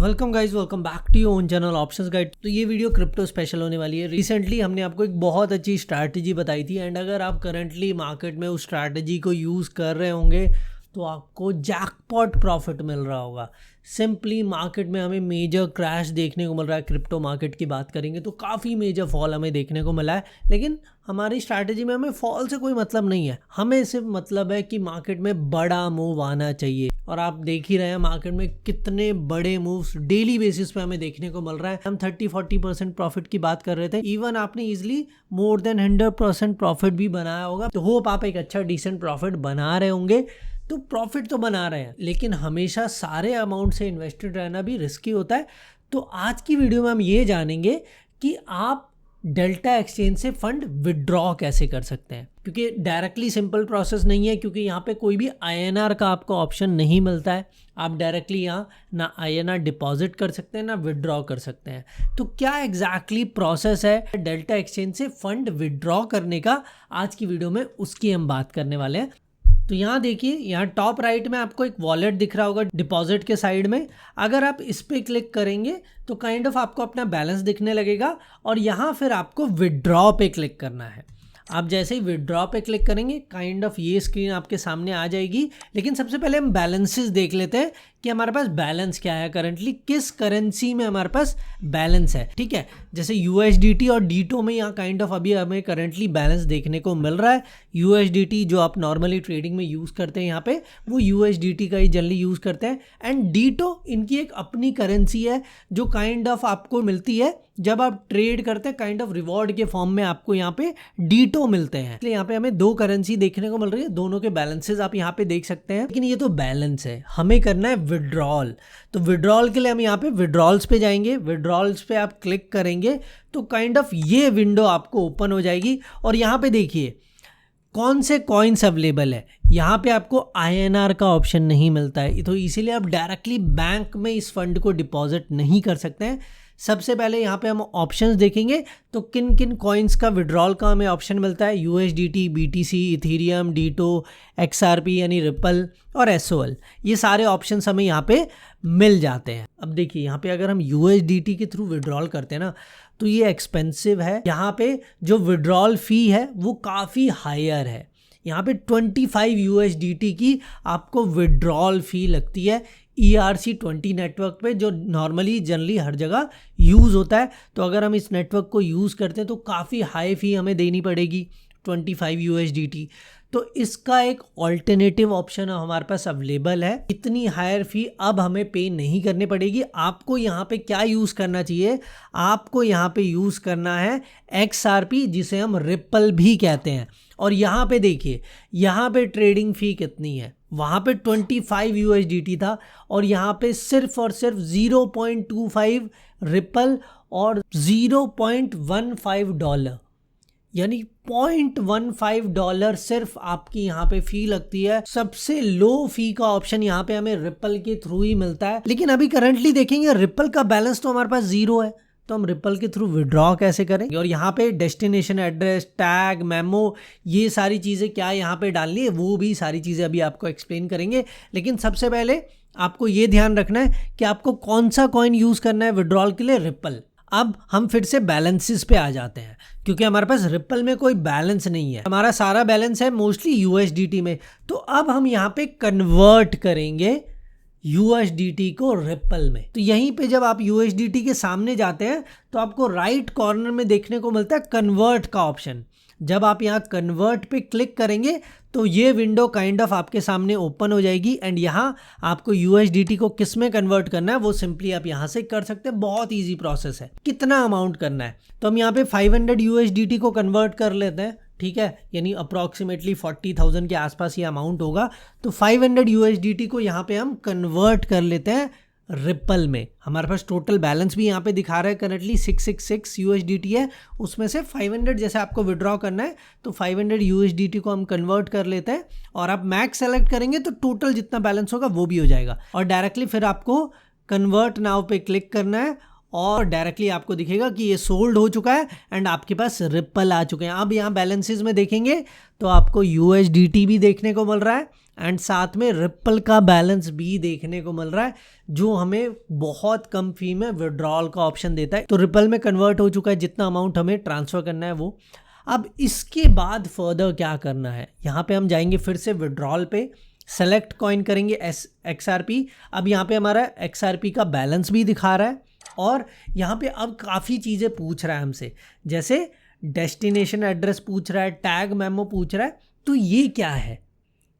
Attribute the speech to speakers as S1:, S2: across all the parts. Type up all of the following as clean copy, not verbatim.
S1: Welcome guys, welcome back to your own channel options guide. तो ये video crypto special होने वाली है। रिसेंटली हमने आपको एक बहुत अच्छी स्ट्रैटेजी बताई थी एंड अगर आप करंटली मार्केट में उस स्ट्रैटेजी को यूज़ कर रहे होंगे तो आपको जैकपॉट प्रॉफिट मिल रहा होगा। सिंपली मार्केट में हमें मेजर क्रैश देखने को मिल रहा है। क्रिप्टो मार्केट की बात करेंगे तो काफ़ी मेजर फॉल हमें देखने को मिला है, लेकिन हमारी स्ट्रैटेजी में हमें फॉल से कोई मतलब नहीं है। हमें सिर्फ मतलब है कि मार्केट में बड़ा मूव आना चाहिए और आप देख ही रहे हैं मार्केट में कितने बड़े मूव्स डेली बेसिस पे हमें देखने को मिल रहा है। हम 30-40% प्रॉफिट की बात कर रहे थे, इवन आपने इजिली मोर देन 100% प्रॉफिट भी बनाया होगा। तो होप आप एक अच्छा डिसेंट प्रॉफिट बना रहे होंगे। तो प्रॉफिट तो बना रहे हैं, लेकिन हमेशा सारे अमाउंट से इन्वेस्टेड रहना भी रिस्की होता है। तो आज की वीडियो में हम ये जानेंगे कि आप डेल्टा एक्सचेंज से फंड विड्रॉ कैसे कर सकते हैं, क्योंकि डायरेक्टली सिंपल प्रोसेस नहीं है, क्योंकि यहाँ पे कोई भी INR का आपको ऑप्शन नहीं मिलता है। आप डायरेक्टली यहाँ ना INR डिपॉजिट कर सकते हैं ना विड्रॉ कर सकते हैं। तो क्या एग्जैक्टली प्रोसेस है डेल्टा एक्सचेंज से फंड विड्रॉ करने का, आज की वीडियो में उसकी हम बात करने वाले हैं। तो यहाँ देखिए, यहाँ टॉप राइट में आपको एक वॉलेट दिख रहा होगा डिपॉजिट के साइड में। अगर आप इस पर क्लिक करेंगे तो काइंड ऑफ आपको अपना बैलेंस दिखने लगेगा और यहाँ फिर आपको विड्रॉ पे क्लिक करना है। आप जैसे ही विड्रॉ पे क्लिक करेंगे काइंड ऑफ ये स्क्रीन आपके सामने आ जाएगी। लेकिन सबसे पहले हम बैलेंसेस देख लेते हैं कि हमारे पास बैलेंस क्या है, करंटली किस करेंसी में हमारे पास बैलेंस है। ठीक है, जैसे USDT और डीटो में यहाँ काइंड ऑफ अभी हमें करंटली बैलेंस देखने को मिल रहा है। USDT जो आप नॉर्मली ट्रेडिंग में यूज़ करते हैं, यहाँ पे वो USDT का ही जनरली यूज़ करते हैं। एंड डीटो इनकी एक अपनी करेंसी है जो काइंड ऑफ आपको मिलती है जब आप ट्रेड करते हैं, काइंड ऑफ रिवॉर्ड के फॉर्म में आपको यहाँ पे डीटो मिलते हैं। इसलिए यहाँ पे हमें दो करेंसी देखने को मिल रही है, दोनों के बैलेंसेस आप यहाँ पे देख सकते हैं। लेकिन ये तो बैलेंस है, हमें करना है विड्रॉल। तो विड्रॉल के लिए हम यहाँ पे विड्रॉल्स पे जाएंगे। विड्रॉल्स पे आप क्लिक करेंगे तो काइंड ऑफ ये विंडो आपको ओपन हो जाएगी और यहाँ पे देखिए कौन से कॉइन्स अवेलेबल है। यहाँ पे आपको INR का ऑप्शन नहीं मिलता है, तो इसीलिए आप डायरेक्टली बैंक में इस फंड को डिपॉजिट नहीं कर सकते हैं। सबसे पहले यहाँ पे हम ऑप्शंस देखेंगे तो किन किन कॉइन्स का विड्रॉल का हमें ऑप्शन मिलता है। USDT, BTC, Ethereum, ditto, XRP यानी रिपल और SOL, ये सारे ऑप्शंस हमें यहाँ पे मिल जाते हैं। अब देखिए यहाँ पे अगर हम USDT के थ्रू विड्रॉल करते हैं ना तो ये एक्सपेंसिव है। यहाँ पे जो विड्रॉल फी है वो काफ़ी हायर है। यहाँ पे 25 USDT की आपको विड्रॉल फी लगती है ERC20 नेटवर्क पे, जो नॉर्मली जनरली हर जगह यूज़ होता है। तो अगर हम इस नेटवर्क को यूज़ करते हैं तो काफ़ी हाई फी हमें देनी पड़ेगी, 25 USDT। तो इसका एक ऑल्टरनेटिव ऑप्शन हमारे पास अवेलेबल है। इतनी हायर फी अब हमें पे नहीं करनी पड़ेगी। आपको यहाँ पे क्या यूज़ करना चाहिए, आपको यहाँ पे यूज़ करना है XRP, जिसे हम रिपल भी कहते हैं। और यहाँ पे देखिए, यहाँ पे ट्रेडिंग फ़ी कितनी है। वहाँ पे 25 USDT था और यहाँ पे सिर्फ और सिर्फ 0.25 रिपल और $0.15 यानी $0.15 सिर्फ आपकी यहाँ पे फी लगती है। सबसे लो फी का ऑप्शन यहाँ पे हमें रिपल के थ्रू ही मिलता है। लेकिन अभी करंटली देखेंगे रिपल का बैलेंस तो हमारे पास 0 है, तो हम रिपल के थ्रू विड्रॉ कैसे करेंगे। और यहाँ पे डेस्टिनेशन एड्रेस, टैग, मेमो, ये सारी चीज़ें क्या यहाँ पे डालनी है, वो भी सारी चीज़ें अभी आपको एक्सप्लेन करेंगे। लेकिन सबसे पहले आपको ये ध्यान रखना है कि आपको कौन सा कॉइन यूज़ करना है विड्रॉल के लिए, रिपल। अब हम फिर से बैलेंसेस पे आ जाते हैं, क्योंकि हमारे पास रिपल में कोई बैलेंस नहीं है। हमारा सारा बैलेंस है मोस्टली USDT में। तो अब हम यहाँ पे कन्वर्ट करेंगे USDT को रिपल में। तो यहीं पे जब आप USDT के सामने जाते हैं तो आपको राइट कॉर्नर में देखने को मिलता है कन्वर्ट का ऑप्शन। जब आप यहाँ कन्वर्ट पे क्लिक करेंगे तो ये विंडो काइंड ऑफ आपके सामने ओपन हो जाएगी एंड यहाँ आपको USDT को किस में कन्वर्ट करना है वो सिंपली आप यहाँ से कर सकते हैं। बहुत इजी प्रोसेस है। कितना अमाउंट करना है, तो हम यहाँ पे 500 USDT को कन्वर्ट कर लेते हैं। ठीक है, यानी अप्रॉक्सीमेटली 40,000 के आसपास ये अमाउंट होगा। तो 500 USDT को यहाँ पे हम कन्वर्ट कर लेते हैं रिपल में। हमारे पास टोटल बैलेंस भी यहाँ पे दिखा रहा है, करंटली 666 USDT है। उसमें से 500 जैसे आपको विड्रॉ करना है तो 500 USDT को हम कन्वर्ट कर लेते हैं और आप मैक्स सेलेक्ट करेंगे तो टोटल जितना बैलेंस होगा वो भी हो जाएगा। और डायरेक्टली फिर आपको कन्वर्ट नाउ पे क्लिक करना है और डायरेक्टली आपको दिखेगा कि ये सोल्ड हो चुका है एंड आपके पास रिपल आ चुके हैं। अब यहाँ बैलेंसेस में देखेंगे तो आपको USDT भी देखने को मिल रहा है एंड साथ में रिपल का बैलेंस भी देखने को मिल रहा है जो हमें बहुत कम फी में विड्रॉल का ऑप्शन देता है। तो रिपल में कन्वर्ट हो चुका है जितना अमाउंट हमें ट्रांसफ़र करना है वो। अब इसके बाद फर्दर क्या करना है, यहाँ पे हम जाएंगे फिर से विड्रॉल पे, सेलेक्ट कॉइन करेंगे XRP। अब यहाँ पे हमारा XRP का बैलेंस भी दिखा रहा है और यहाँ पे अब काफ़ी चीज़ें पूछ रहा है हमसे, जैसे डेस्टिनेशन एड्रेस पूछ रहा है, टैग मेमो पूछ रहा है। तो ये क्या है,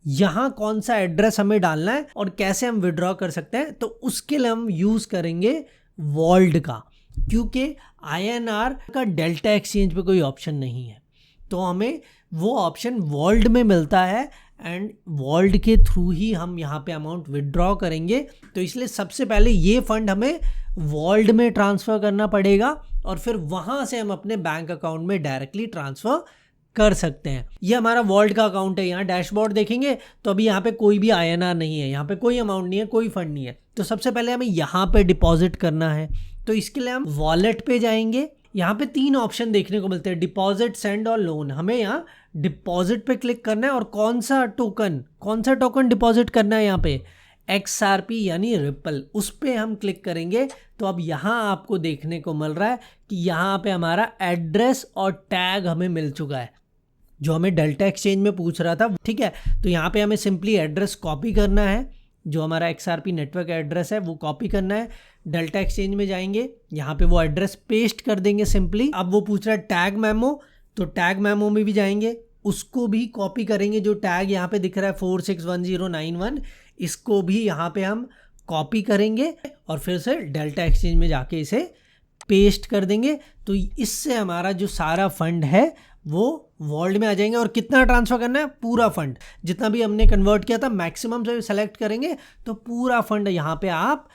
S1: यहाँ कौन सा एड्रेस हमें डालना है और कैसे हम विड्रॉ कर सकते हैं, तो उसके लिए हम यूज़ करेंगे वॉल्ड का, क्योंकि INR का डेल्टा एक्सचेंज पे कोई ऑप्शन नहीं है, तो हमें वो ऑप्शन वॉल्ड में मिलता है एंड वॉल्ड के थ्रू ही हम यहाँ पे अमाउंट विड्रॉ करेंगे। तो इसलिए सबसे पहले ये फंड हमें वॉल्ड में ट्रांसफ़र करना पड़ेगा और फिर वहाँ से हम अपने बैंक अकाउंट में डायरेक्टली ट्रांसफ़र कर सकते हैं। ये हमारा वॉल्ड का अकाउंट है। यहाँ डैशबोर्ड देखेंगे तो अभी यहाँ पे कोई भी INR नहीं है, यहाँ पे कोई अमाउंट नहीं है, कोई फंड नहीं है। तो सबसे पहले हमें यहाँ पे डिपॉजिट करना है, तो इसके लिए हम वॉलेट पे जाएंगे। यहाँ पे 3 ऑप्शन देखने को मिलते हैं, डिपॉजिट, सेंड और लोन। हमें यहाँ डिपॉजिट पे क्लिक करना है और कौन सा टोकन डिपॉजिट करना है, यहाँ पे XRP यानी रिपल, उस पे हम क्लिक करेंगे। तो अब यहाँ आपको देखने को मिल रहा है कि यहाँ पे हमारा एड्रेस और टैग हमें मिल चुका है जो हमें डेल्टा एक्सचेंज में पूछ रहा था। ठीक है, तो यहाँ पे हमें सिंपली एड्रेस कॉपी करना है, जो हमारा XRP नेटवर्क एड्रेस है वो कॉपी करना है। डेल्टा एक्सचेंज में जाएंगे, यहाँ पे वो एड्रेस पेस्ट कर देंगे सिंपली। अब वो पूछ रहा है टैग मेमो, तो टैग मेमो में भी जाएंगे, उसको भी कॉपी करेंगे। जो टैग यहाँ पे दिख रहा है 461091, इसको भी यहाँ पे हम कॉपी करेंगे और फिर से डेल्टा एक्सचेंज में जाके इसे पेस्ट कर देंगे। तो इससे हमारा जो सारा फंड है वो वॉल्ड में आ जाएंगे। और कितना ट्रांसफ़र करना है, पूरा फंड जितना भी हमने कन्वर्ट किया था मैक्सिमम से सेलेक्ट करेंगे तो पूरा फंड यहाँ पे आप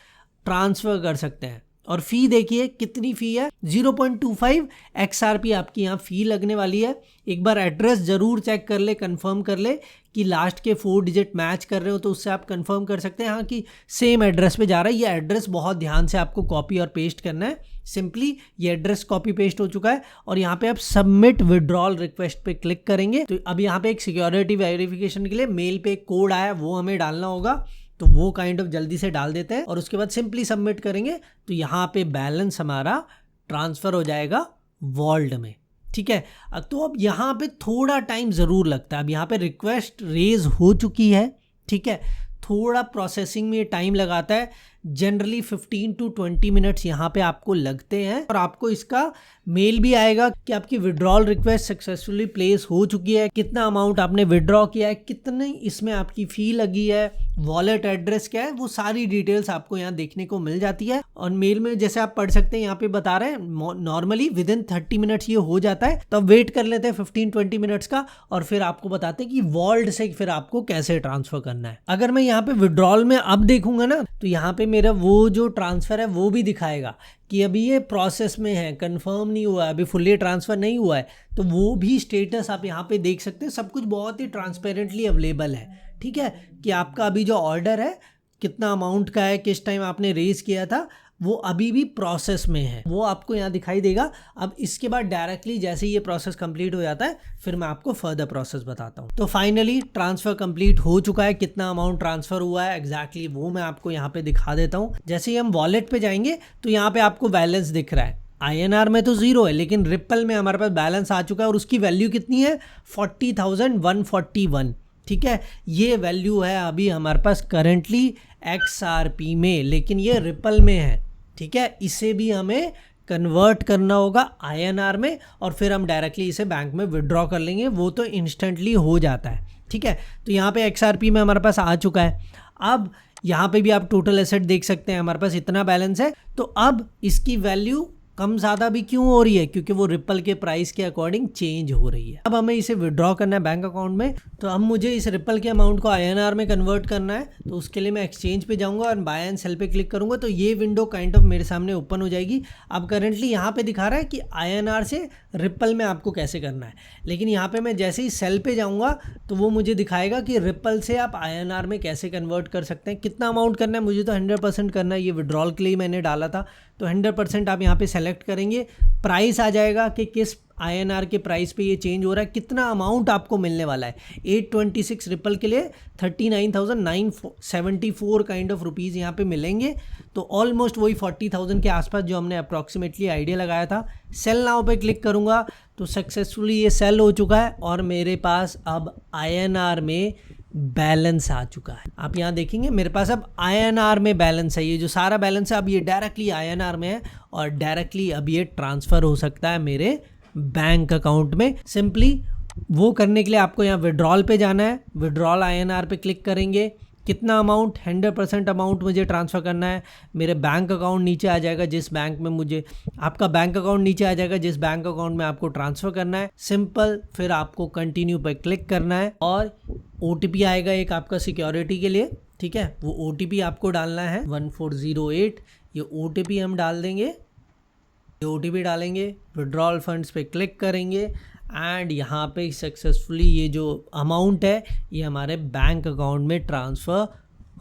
S1: ट्रांसफ़र कर सकते हैं। और फ़ी देखिए कितनी फ़ी है, 0.25 XRP आपकी यहाँ फ़ी लगने वाली है। एक बार एड्रेस ज़रूर चेक कर ले, कंफर्म कर ले कि लास्ट के 4 डिजिट मैच कर रहे हो, तो उससे आप कंफर्म कर सकते हैं हाँ कि सेम एड्रेस पे जा रहा है। ये एड्रेस बहुत ध्यान से आपको कॉपी और पेस्ट करना है। सिंपली ये एड्रेस कॉपी पेस्ट हो चुका है और यहाँ पे आप सबमिट विड्रॉल रिक्वेस्ट पे क्लिक करेंगे। तो अब यहाँ पे एक सिक्योरिटी वेरिफिकेशन के लिए मेल पे कोड आया, वो हमें डालना होगा, तो वो काइंड ऑफ जल्दी से डाल देते हैं और उसके बाद सिंपली सबमिट करेंगे तो यहाँ पे बैलेंस हमारा ट्रांसफ़र हो जाएगा वॉल्ड में। ठीक है, तो अब यहाँ पे थोड़ा टाइम ज़रूर लगता है। अब यहाँ पे रिक्वेस्ट रेज हो चुकी है, ठीक है, थोड़ा प्रोसेसिंग में टाइम लगाता है, जनरली 15 to 20 मिनट्स यहाँ पे आपको लगते हैं। और आपको इसका मेल भी आएगा कि आपकी विड्रॉल रिक्वेस्ट सक्सेसफुली प्लेस हो चुकी है, कितना अमाउंट आपने विड्रॉ किया है, कितनी इसमें आपकी फ़ी लगी है, वॉलेट एड्रेस क्या है, वो सारी डिटेल्स आपको यहाँ देखने को मिल जाती है। और मेल में जैसे आप पढ़ सकते हैं यहाँ पे बता रहे हैं नॉर्मली विदिन 30 मिनट्स ये हो जाता है। तो अब वेट कर लेते हैं 15-20 मिनट्स का और फिर आपको बताते हैं कि वॉल्ट से फिर आपको कैसे ट्रांसफ़र करना है। अगर मैं यहाँ पे विड्रॉल में अब देखूंगा ना तो यहाँ पे मेरा वो जो ट्रांसफ़र है वो भी दिखाएगा कि अभी ये प्रोसेस में है, कंफर्म नहीं हुआ है, अभी फुल्ली ट्रांसफ़र नहीं हुआ है, तो वो भी स्टेटस आप यहाँ पे देख सकते हैं। सब कुछ बहुत ही ट्रांसपेरेंटली अवेलेबल है। ठीक है, कि आपका अभी जो ऑर्डर है कितना अमाउंट का है, किस टाइम आपने रेज किया था, वो अभी भी प्रोसेस में है, वो आपको यहाँ दिखाई देगा। अब इसके बाद डायरेक्टली जैसे ही ये प्रोसेस कंप्लीट हो जाता है फिर मैं आपको फर्दर प्रोसेस बताता हूँ। तो फाइनली ट्रांसफ़र कंप्लीट हो चुका है, कितना अमाउंट ट्रांसफ़र हुआ है एग्जैक्टली वो मैं आपको यहाँ पे दिखा देता हूँ। जैसे ही हम वॉलेट पे जाएंगे तो यहाँ पे आपको बैलेंस दिख रहा है। INR में तो 0 है, लेकिन रिपल में हमारे पास बैलेंस आ चुका है और उसकी वैल्यू कितनी है, 40,141। ठीक है, ये वैल्यू है अभी हमारे पास करेंटली XRP में, लेकिन ये रिपल में है। ठीक है, इसे भी हमें कन्वर्ट करना होगा INR में और फिर हम डायरेक्टली इसे बैंक में विड्रॉ कर लेंगे, वो तो इंस्टेंटली हो जाता है। ठीक है, तो यहाँ पे XRP में हमारे पास आ चुका है। अब यहाँ पे भी आप टोटल एसेट देख सकते हैं, हमारे पास इतना बैलेंस है। तो अब इसकी वैल्यू कम ज़्यादा भी क्यों हो रही है, क्योंकि वो रिपल के प्राइस के अकॉर्डिंग चेंज हो रही है। अब हमें इसे विड्रॉ करना है बैंक अकाउंट में, तो अब मुझे इस रिपल के अमाउंट को INR में कन्वर्ट करना है। तो उसके लिए मैं एक्सचेंज पे जाऊंगा और बाय एंड सेल पे क्लिक करूंगा तो ये विंडो काइंड ऑफ मेरे सामने ओपन हो जाएगी। अब करेंटली यहाँ पे दिखा रहा है कि INR से रिपल में आपको कैसे करना है, लेकिन यहाँ पे मैं जैसे ही सेल पे जाऊँगा तो वो मुझे दिखाएगा कि रिपल से आप INR में कैसे कन्वर्ट कर सकते हैं, कितना अमाउंट करना है। मुझे तो 100% करना है, ये विड्रॉल के लिए मैंने डाला था, तो 100% आप यहाँ पे सेलेक्ट करेंगे। प्राइस आ जाएगा कि किस INR के प्राइस पे ये चेंज हो रहा है, कितना अमाउंट आपको मिलने वाला है। 826 रिपल के लिए 39,974 काइंड ऑफ रुपीज़ यहाँ पे मिलेंगे। तो ऑलमोस्ट वही 40,000 के आसपास जो हमने अप्रॉक्सीमेटली आइडिया लगाया था। सेल नाउ पे क्लिक करूँगा तो सक्सेसफुली ये सेल हो चुका है और मेरे पास अब INR में बैलेंस आ चुका है। आप यहाँ देखेंगे मेरे पास अब INR में बैलेंस है। ये जो सारा बैलेंस है अब ये डायरेक्टली INR में है और डायरेक्टली अब ये ट्रांसफ़र हो सकता है मेरे बैंक अकाउंट में। सिंपली वो करने के लिए आपको यहाँ विड्रॉल पे जाना है। विड्रॉल INR पे क्लिक करेंगे। कितना अमाउंट, 100% अमाउंट मुझे ट्रांसफ़र करना है। मेरे बैंक अकाउंट नीचे आ जाएगा जिस बैंक में मुझे, आपका बैंक अकाउंट नीचे आ जाएगा जिस बैंक अकाउंट में आपको ट्रांसफ़र करना है। सिंपल, फिर आपको कंटिन्यू पर क्लिक करना है और OTP आएगा एक आपका सिक्योरिटी के लिए, ठीक है। वो OTP आपको डालना है 1408। ये OTP हम डाल देंगे, ये OTP डालेंगे, विड्रॉल फंड्स पे क्लिक करेंगे एंड यहाँ पे सक्सेसफुली ये जो अमाउंट है ये हमारे बैंक अकाउंट में ट्रांसफ़र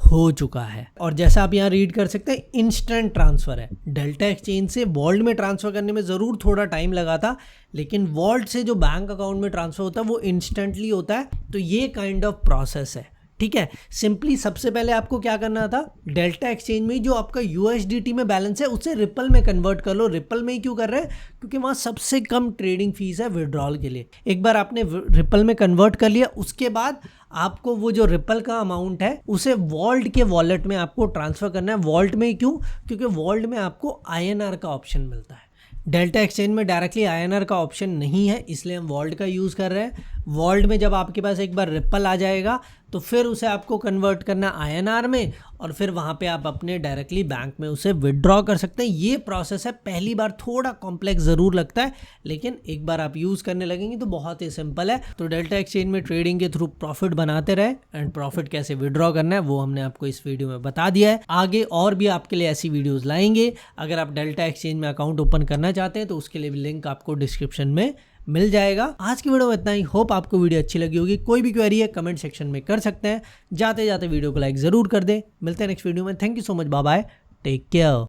S1: हो चुका है। और जैसा आप यहाँ रीड कर सकते हैं इंस्टेंट ट्रांसफ़र है। डेल्टा एक्सचेंज से वॉल्ट में ट्रांसफ़र करने में ज़रूर थोड़ा टाइम लगा था, लेकिन वॉल्ट से जो बैंक अकाउंट में ट्रांसफ़र होता है वो इंस्टेंटली होता है। तो ये काइंड ऑफ प्रोसेस है, ठीक है। सिंपली सबसे पहले आपको क्या करना था, डेल्टा एक्सचेंज में जो आपका USDT में बैलेंस है उसे रिपल में कन्वर्ट कर लो। रिपल में ही क्यों कर रहे हैं, क्योंकि वहाँ सबसे कम ट्रेडिंग फीस है विड्रॉल के लिए। एक बार आपने रिपल में कन्वर्ट कर लिया, उसके बाद आपको वो जो रिपल का अमाउंट है उसे वॉल्ट के वॉलेट में आपको ट्रांसफ़र करना है। वॉल्ट में क्यों, क्योंकि वॉल्ट में आपको INR का ऑप्शन मिलता है। डेल्टा एक्सचेंज में डायरेक्टली INR का ऑप्शन नहीं है, इसलिए हम वॉल्ट का यूज़ कर रहे हैं। वॉल्ट में जब आपके पास एक बार रिपल आ जाएगा तो फिर उसे आपको कन्वर्ट करना INR में और फिर वहाँ पे आप अपने डायरेक्टली बैंक में उसे विड्रॉ कर सकते हैं। ये प्रोसेस है, पहली बार थोड़ा कॉम्प्लेक्स ज़रूर लगता है, लेकिन एक बार आप यूज़ करने लगेंगे तो बहुत ही सिंपल है। तो डेल्टा एक्सचेंज में ट्रेडिंग के थ्रू प्रॉफिट बनाते रहे एंड प्रॉफिट कैसे विड्रॉ करना है वो हमने आपको इस वीडियो में बता दिया है। आगे और भी आपके लिए ऐसी वीडियोज़ लाएंगे। अगर आप डेल्टा एक्सचेंज में अकाउंट ओपन करना चाहते हैं तो उसके लिए भी लिंक आपको डिस्क्रिप्शन में मिल जाएगा। आज की वीडियो में इतना ही। होप आपको वीडियो अच्छी लगी होगी। कोई भी क्वेरी है कमेंट सेक्शन में कर सकते हैं। जाते जाते वीडियो को लाइक ज़रूर कर दें। मिलते हैं नेक्स्ट वीडियो में। Thank you so much, bye bye, take care.